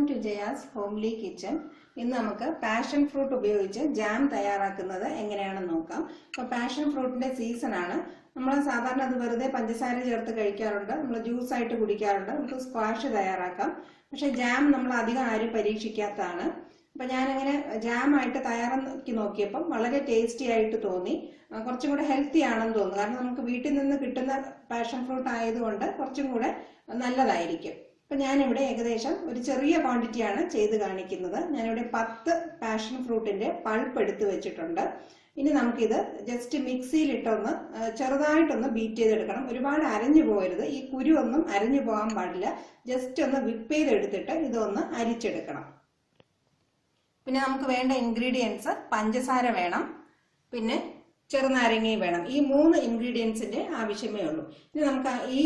to Jaya's Homely Kitchen. ഇന്ന് നമുക്ക് passion fruit ഉപയോഗിച്ച് ജാം തയ്യാറാക്കുന്നത് എങ്ങനെയാണെന്ന് നോക്കാം. അപ്പോൾ പാഷൻ ഫ്രൂട്ടിന്റെ സീസൺ ആണ്. നമ്മൾ സാധാരണ അത് വെറുതെ പഞ്ചസാര ചേർത്ത് കഴിക്കാറുണ്ട്, നമ്മൾ ജ്യൂസ് ആയിട്ട് കുടിക്കാറുണ്ട്, നമുക്ക് സ്ക്വാഷ് തയ്യാറാക്കാം. പക്ഷെ ജാം നമ്മൾ അധികം ആരും പരീക്ഷിക്കാത്തതാണ്. അപ്പൊ ഞാനങ്ങനെ ജാം ആയിട്ട് തയ്യാറാക്കി നോക്കിയപ്പം വളരെ ടേസ്റ്റി ആയിട്ട് തോന്നി, കുറച്ചും കൂടെ ഹെൽത്തി ആണെന്ന് തോന്നുന്നു. കാരണം നമുക്ക് വീട്ടിൽ നിന്ന് കിട്ടുന്ന പാഷൻ ഫ്രൂട്ട് ആയതുകൊണ്ട് കുറച്ചും കൂടെ നല്ലതായിരിക്കും. അപ്പൊ ഞാനിവിടെ ഏകദേശം ഒരു ചെറിയ ക്വാണ്ടിറ്റിയാണ് ചെയ്ത് കാണിക്കുന്നത്. ഞാനിവിടെ 10 പാഷൻ ഫ്രൂട്ടിന്റെ പൾപ്പ് എടുത്ത് വെച്ചിട്ടുണ്ട്. ഇനി നമുക്കിത് ജസ്റ്റ് മിക്സിയിലിട്ടൊന്ന് ചെറുതായിട്ടൊന്ന് ബീറ്റ് ചെയ്തെടുക്കണം. ഒരുപാട് അരഞ്ഞു പോകരുത്, ഈ കുരു ഒന്നും അരഞ്ഞു പോകാൻ പാടില്ല. ജസ്റ്റ് ഒന്ന് വിപ്പ് ചെയ്തെടുത്തിട്ട് ഇതൊന്ന് അരിച്ചെടുക്കണം. പിന്നെ നമുക്ക് വേണ്ട ഇൻഗ്രീഡിയൻസ് പഞ്ചസാര വേണം, പിന്നെ ചെറുനാരങ്ങയും വേണം. ഈ 3 ഇൻഗ്രീഡിയൻസിന്റെ ആവശ്യമേ ഉള്ളൂ. ഇനി നമുക്ക് ഈ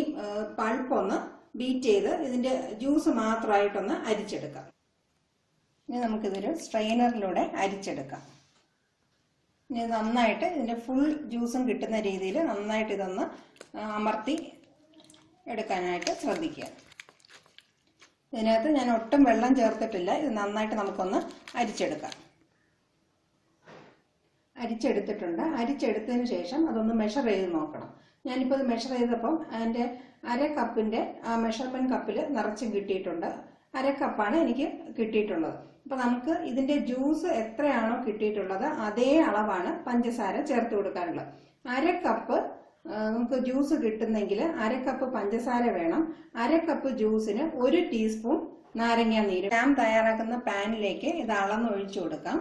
പൾപ്പ് ഒന്ന് ബീറ്റ് ചെയ്ത് ഇതിന്റെ ജ്യൂസ് മാത്രമായിട്ടൊന്ന് അരിച്ചെടുക്കാം. ഇനി നമുക്കിതൊരു സ്ട്രെയിനറിലൂടെ അരിച്ചെടുക്കാം. ഇനി നന്നായിട്ട് ഇതിന്റെ ഫുൾ ജ്യൂസും കിട്ടുന്ന രീതിയിൽ നന്നായിട്ട് ഇതൊന്ന് അമർത്തി എടുക്കാനായിട്ട് ശ്രദ്ധിക്കുക. ഇതിനകത്ത് ഞാൻ ഒട്ടും വെള്ളം ചേർത്തിട്ടില്ല. ഇത് നന്നായിട്ട് നമുക്കൊന്ന് അരിച്ചെടുക്കാം. അരിച്ചെടുത്തിട്ടുണ്ട്. അരിച്ചെടുത്തതിന് ശേഷം അതൊന്ന് മെഷർ ചെയ്ത് നോക്കണം. ഞാനിപ്പോൾ ഇത് മെഷർ ചെയ്തപ്പം അതിൻ്റെ 1/2 കപ്പിൻ്റെ ആ മെഷർമെൻറ്റ് കപ്പിൽ നിറച്ചും കിട്ടിയിട്ടുണ്ട്. 1/2 കപ്പാണ് എനിക്ക് കിട്ടിയിട്ടുള്ളത്. അപ്പോൾ നമുക്ക് ഇതിൻ്റെ ജ്യൂസ് എത്രയാണോ കിട്ടിയിട്ടുള്ളത് അതേ അളവാണ് പഞ്ചസാര ചേർത്ത് കൊടുക്കാനുള്ളത്. 1/2 കപ്പ് നമുക്ക് ജ്യൂസ് കിട്ടുന്നെങ്കിൽ 1/2 കപ്പ് പഞ്ചസാര വേണം. 1/2 കപ്പ് ജ്യൂസിന് 1 ടീസ്പൂൺ നാരങ്ങ നീര്. ജാം തയ്യാറാക്കുന്ന പാനിലേക്ക് ഇത് അളന്നൊഴിച്ചു കൊടുക്കാം.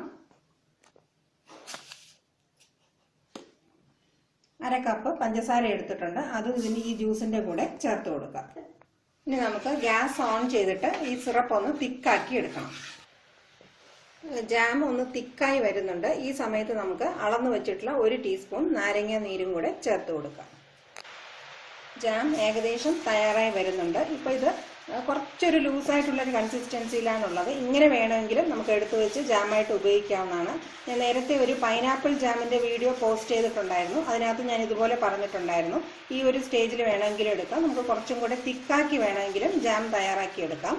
1/2 കപ്പ് പഞ്ചസാര എടുത്തിട്ടുണ്ട്, അതും ഇതിന് ഈ ജ്യൂസിന്റെ കൂടെ ചേർത്ത് കൊടുക്കാം. ഇനി നമുക്ക് ഗ്യാസ് ഓൺ ചെയ്തിട്ട് ഈ സിറപ്പ് ഒന്ന് തിക്കാക്കി എടുക്കണം. ജാം ഒന്ന് തിക്കായി വരുന്നുണ്ട്. ഈ സമയത്ത് നമുക്ക് അളന്നു വെച്ചിട്ടുള്ള 1 ടീസ്പൂൺ നാരങ്ങ നീരും കൂടെ ചേർത്ത് കൊടുക്കാം. ജാം ഏകദേശം തയ്യാറായി വരുന്നുണ്ട്. ഇപ്പൊ ഇത് കുറച്ചൊരു ലൂസായിട്ടുള്ളൊരു കൺസിസ്റ്റൻസിയിലാണുള്ളത്. ഇങ്ങനെ വേണമെങ്കിലും നമുക്ക് എടുത്തു വെച്ച് ജാമായിട്ട് ഉപയോഗിക്കാവുന്നതാണ്. ഞാൻ നേരത്തെ ഒരു പൈനാപ്പിൾ ജാമിന്റെ വീഡിയോ പോസ്റ്റ് ചെയ്തിട്ടുണ്ടായിരുന്നു. അതിനകത്ത് ഞാൻ ഇതുപോലെ പറഞ്ഞിട്ടുണ്ടായിരുന്നു, ഈ ഒരു സ്റ്റേജിൽ വേണമെങ്കിലും എടുക്കാം. നമുക്ക് കുറച്ചും കൂടെ തിക്കാക്കി വേണമെങ്കിലും ജാം തയ്യാറാക്കി എടുക്കാം.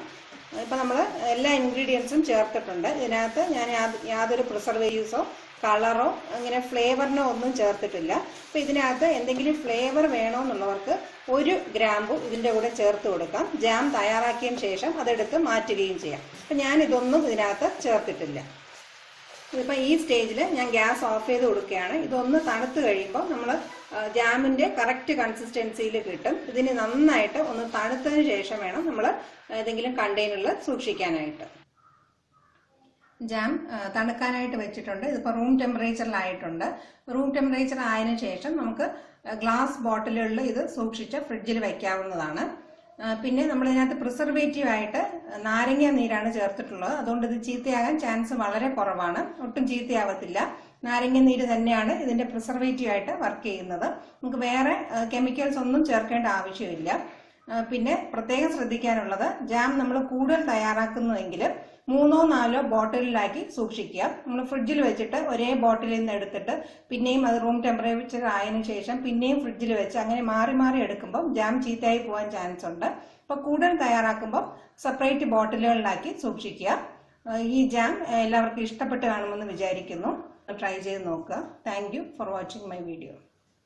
ഇപ്പം നമ്മൾ എല്ലാ ഇൻഗ്രീഡിയൻസും ചേർത്തിട്ടുണ്ട്. ഇതിനകത്ത് ഞാൻ യാതൊരു പ്രിസർവേറ്റീവ്സോ കളറോ അങ്ങനെ ഫ്ലേവറിനോ ഒന്നും ചേർത്തിട്ടില്ല. അപ്പം ഇതിനകത്ത് എന്തെങ്കിലും ഫ്ലേവർ വേണമെന്നുള്ളവർക്ക് 1 ഗ്രാമ്പു ഇതിൻ്റെ കൂടെ ചേർത്ത് കൊടുക്കാം. ജാം തയ്യാറാക്കിയതിന് ശേഷം അതെടുത്ത് മാറ്റുകയും ചെയ്യാം. അപ്പം ഞാൻ ഇതൊന്നും ഇതിനകത്ത് ചേർത്തിട്ടില്ല. ഇതിപ്പോൾ ഈ സ്റ്റേജിൽ ഞാൻ ഗ്യാസ് ഓഫ് ചെയ്ത് കൊടുക്കുകയാണ്. ഇതൊന്ന് തണുത്ത് കഴിയുമ്പോൾ നമ്മൾ ജാമിൻ്റെ കറക്റ്റ് കൺസിസ്റ്റൻസിയിൽ കിട്ടും. ഇതിന് നന്നായിട്ട് ഒന്ന് തണുത്തതിന് ശേഷം വേണം നമ്മൾ ഏതെങ്കിലും കണ്ടെയ്നറിൽ സൂക്ഷിക്കാനായിട്ട്. ജാം തണുക്കാനായിട്ട് വെച്ചിട്ടുണ്ട്. ഇതിപ്പോൾ റൂം ടെമ്പറേച്ചറിലായിട്ടുണ്ട്. റൂം ടെമ്പറേച്ചർ ആയതിനു ശേഷം നമുക്ക് ഗ്ലാസ് ബോട്ടിലുകളിൽ ഇത് സൂക്ഷിച്ച് ഫ്രിഡ്ജിൽ വയ്ക്കാവുന്നതാണ്. പിന്നെ നമ്മളിതിനകത്ത് പ്രിസർവേറ്റീവ് ആയിട്ട് നാരങ്ങ നീരാണ് ചേർത്തിട്ടുള്ളത്. അതുകൊണ്ട് ഇത് ചീത്തയാകാൻ ചാൻസ് വളരെ കുറവാണ്, ഒട്ടും ചീത്തയാവത്തില്ല. നാരങ്ങ നീര് തന്നെയാണ് ഇതിന്റെ പ്രിസർവേറ്റീവ് ആയിട്ട് വർക്ക് ചെയ്യുന്നത്. നമുക്ക് വേറെ കെമിക്കൽസ് ഒന്നും ചേർക്കേണ്ട ആവശ്യമില്ല. പിന്നെ പ്രത്യേകം ശ്രദ്ധിക്കാനുള്ളത്, ജാം നമ്മൾ കൂടുതൽ തയ്യാറാക്കുന്നുവെങ്കിൽ 3 or 4 ബോട്ടിലിലാക്കി സൂക്ഷിക്കുക. നമ്മൾ ഫ്രിഡ്ജിൽ വെച്ചിട്ട് ഒരേ ബോട്ടിലിൽ നിന്ന് എടുത്തിട്ട് പിന്നെയും അത് റൂം ടെമ്പറേച്ചർ ആയതിനു ശേഷം പിന്നെയും ഫ്രിഡ്ജിൽ വെച്ച് അങ്ങനെ മാറി മാറി എടുക്കുമ്പോൾ ജാം ചീത്തയായി പോകാൻ ചാൻസ് ഉണ്ട്. അപ്പോൾ കൂടുതൽ തയ്യാറാക്കുമ്പോൾ സെപ്പറേറ്റ് ബോട്ടിലുകളിലാക്കി സൂക്ഷിക്കുക. ഈ ജാം എല്ലാവർക്കും ഇഷ്ടപ്പെട്ട് കാണുമെന്ന് വിചാരിക്കുന്നു. ട്രൈ ചെയ്ത് നോക്കുക. Thank you for watching my video.